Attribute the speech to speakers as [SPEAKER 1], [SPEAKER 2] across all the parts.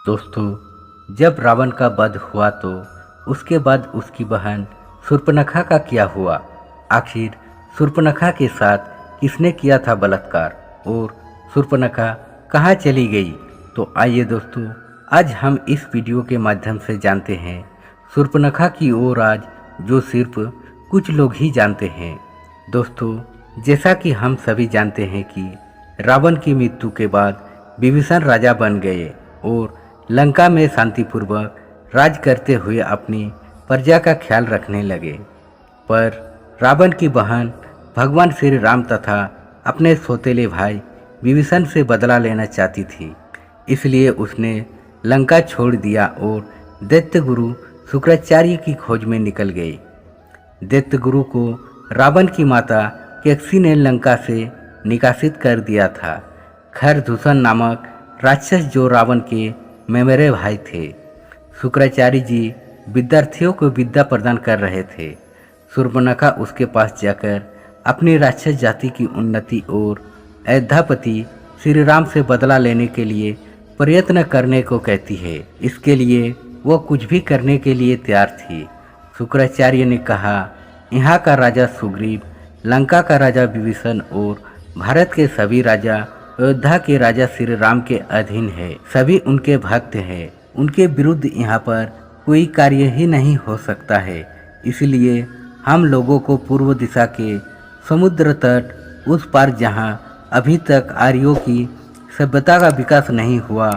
[SPEAKER 1] दोस्तों, जब रावण का वध हुआ तो उसके बाद उसकी बहन शूर्पणखा का क्या हुआ? आखिर शूर्पणखा के साथ किसने किया था बलात्कार और शूर्पणखा कहाँ चली गई? तो आइए दोस्तों, आज हम इस वीडियो के माध्यम से जानते हैं शूर्पणखा की वो राज जो सिर्फ कुछ लोग ही जानते हैं। दोस्तों, जैसा कि हम सभी जानते हैं कि रावण की मृत्यु के बाद विभीषण राजा बन गए और लंका में शांतिपूर्वक राज करते हुए अपनी प्रजा का ख्याल रखने लगे। पर रावण की बहन भगवान श्री राम तथा अपने सौतेले भाई विभीषण से बदला लेना चाहती थी, इसलिए उसने लंका छोड़ दिया और दैत्य गुरु शुक्राचार्य की खोज में निकल गई। दैत्य गुरु को रावण की माता केकसी ने लंका से निकासित कर दिया था। खरदूषण नामक राक्षस जो रावण के मेमरे भाई थे। शुक्राचार्य जी विद्यार्थियों को विद्या प्रदान कर रहे थे। शूर्पणखा उसके पास जाकर अपनी राक्षस जाति की उन्नति और अयोध्यापति श्री राम से बदला लेने के लिए प्रयत्न करने को कहती है। इसके लिए वो कुछ भी करने के लिए तैयार थी। शुक्राचार्य ने कहा, यहाँ का राजा सुग्रीव, लंका का राजा विभीषण और भारत के सभी राजा अयोध्या के राजा श्री राम के अधीन है। सभी उनके भक्त हैं। उनके विरुद्ध यहाँ पर कोई कार्य ही नहीं हो सकता है। इसलिए हम लोगों को पूर्व दिशा के समुद्र तट उस पार जहाँ अभी तक आर्यों की सभ्यता का विकास नहीं हुआ,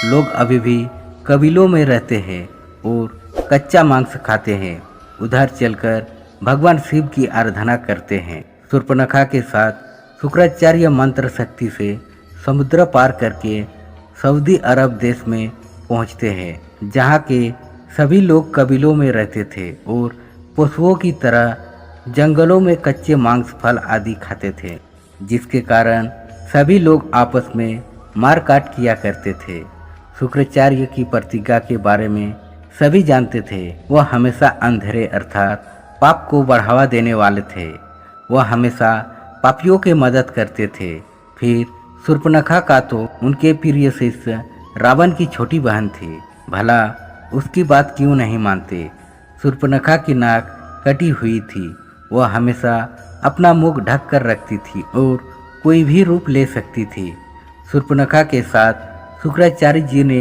[SPEAKER 1] लोग अभी भी कबीलों में रहते हैं और कच्चा मांस खाते हैं, उधर चलकर भगवान शिव की आराधना करते हैं। शूर्पणखा के साथ शुक्राचार्य मंत्र शक्ति से समुद्र पार करके सऊदी अरब देश में पहुंचते हैं, जहां के सभी लोग कबीलों में रहते थे और पशुओं की तरह जंगलों में कच्चे मांस, फल आदि खाते थे, जिसके कारण सभी लोग आपस में मारकाट किया करते थे। शुक्राचार्य की प्रतिज्ञा के बारे में सभी जानते थे। वह हमेशा अंधेरे अर्थात पाप को बढ़ावा देने वाले थे। वह हमेशा पापियों की मदद करते थे। फिर शूर्पणखा का तो उनके प्रिय शिष्य रावण की छोटी बहन थी, भला उसकी बात क्यों नहीं मानते? शूर्पणखा की नाक कटी हुई थी। वह हमेशा अपना मुख ढक कर रखती थी और कोई भी रूप ले सकती थी। शूर्पणखा के साथ शुक्राचार्य जी ने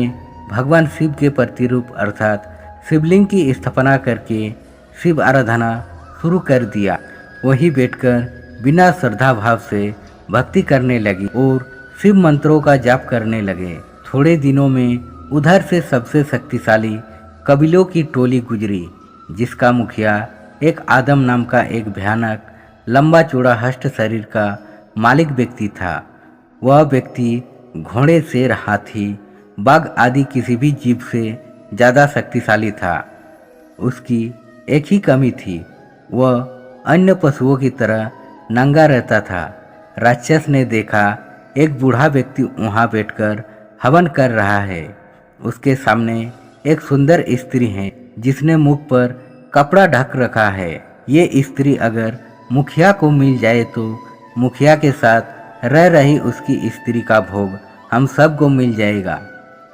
[SPEAKER 1] भगवान शिव के प्रतिरूप अर्थात शिवलिंग की स्थापना करके शिव आराधना शुरू कर दिया। वहीं बैठकर बिना श्रद्धा भाव से भक्ति करने लगी और शिव मंत्रों का जाप करने लगे। थोड़े दिनों में उधर से सबसे शक्तिशाली कबीलों की टोली गुजरी, जिसका मुखिया एक आदम नाम का एक भयानक लंबा चौड़ा हष्ट शरीर का मालिक व्यक्ति था। वह व्यक्ति घोड़े, शेर, हाथी, बाघ आदि किसी भी जीव से ज़्यादा शक्तिशाली था। उसकी एक ही कमी थी, वह अन्य पशुओं की तरह नंगा रहता था। राक्षस ने देखा एक बूढ़ा व्यक्ति वहाँ बैठकर हवन कर रहा है। उसके सामने एक सुंदर स्त्री है जिसने मुख पर कपड़ा ढक रखा है। ये स्त्री अगर मुखिया को मिल जाए तो मुखिया के साथ रह रही उसकी स्त्री का भोग हम सबको मिल जाएगा।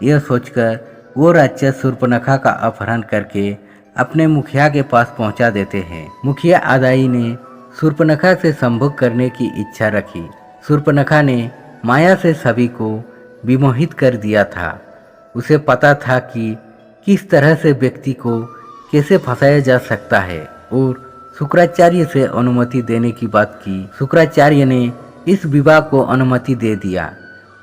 [SPEAKER 1] यह सोचकर वो राक्षस शूर्पणखा का अपहरण करके अपने मुखिया के पास पहुंचा देते हैं। मुखिया आदाई ने शूर्पणखा से संभोग करने की इच्छा रखी। शूर्पणखा ने माया से सभी को विमोहित कर दिया था। उसे पता था कि किस तरह से व्यक्ति को कैसे फंसाया जा सकता है और शुक्राचार्य से अनुमति देने की बात की। शुक्राचार्य ने इस विवाह को अनुमति दे दिया।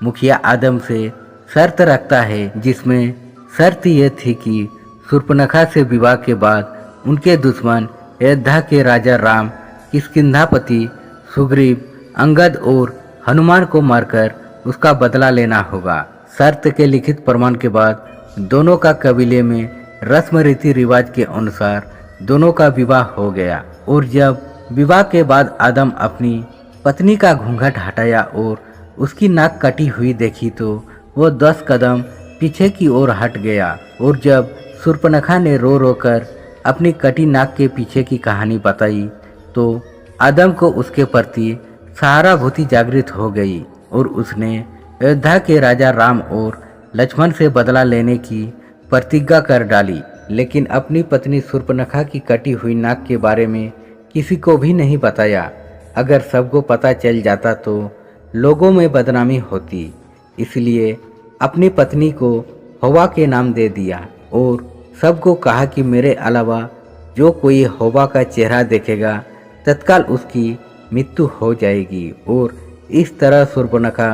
[SPEAKER 1] मुखिया आदम से शर्त रखता है, जिसमें शर्त यह थी कि शूर्पणखा से विवाह के बाद उनके दुश्मन अयोध्या के राजा राम, किष्किंधापति, सुग्रीव, अंगद और हनुमान को मारकर उसका बदला लेना होगा। शर्त के लिखित प्रमाण के बाद दोनों का कबीले में रस्म रीति रिवाज के अनुसार दोनों का विवाह हो गया। और जब विवाह के बाद आदम अपनी पत्नी का घूंघट हटाया और उसकी नाक कटी हुई देखी तो वो 10 कदम पीछे की ओर हट गया। और जब शूर्पणखा ने रो रो कर अपनी कटी नाक के पीछे की कहानी बताई तो आदम को उसके प्रति सहानुभूति जागृत हो गई और उसने अयोध्या के राजा राम और लक्ष्मण से बदला लेने की प्रतिज्ञा कर डाली, लेकिन अपनी पत्नी शूर्पणखा की कटी हुई नाक के बारे में किसी को भी नहीं बताया। अगर सबको पता चल जाता तो लोगों में बदनामी होती, इसलिए अपनी पत्नी को हवा के नाम दे दिया और सबको कहा कि मेरे अलावा जो कोई हवा का चेहरा देखेगा तत्काल उसकी मृत्यु हो जाएगी। और इस तरह शूर्पणखा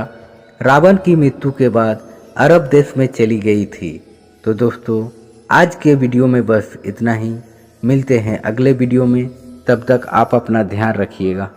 [SPEAKER 1] रावण की मृत्यु के बाद अरब देश में चली गई थी। तो दोस्तों, आज के वीडियो में बस इतना ही। मिलते हैं अगले वीडियो में, तब तक आप अपना ध्यान रखिएगा।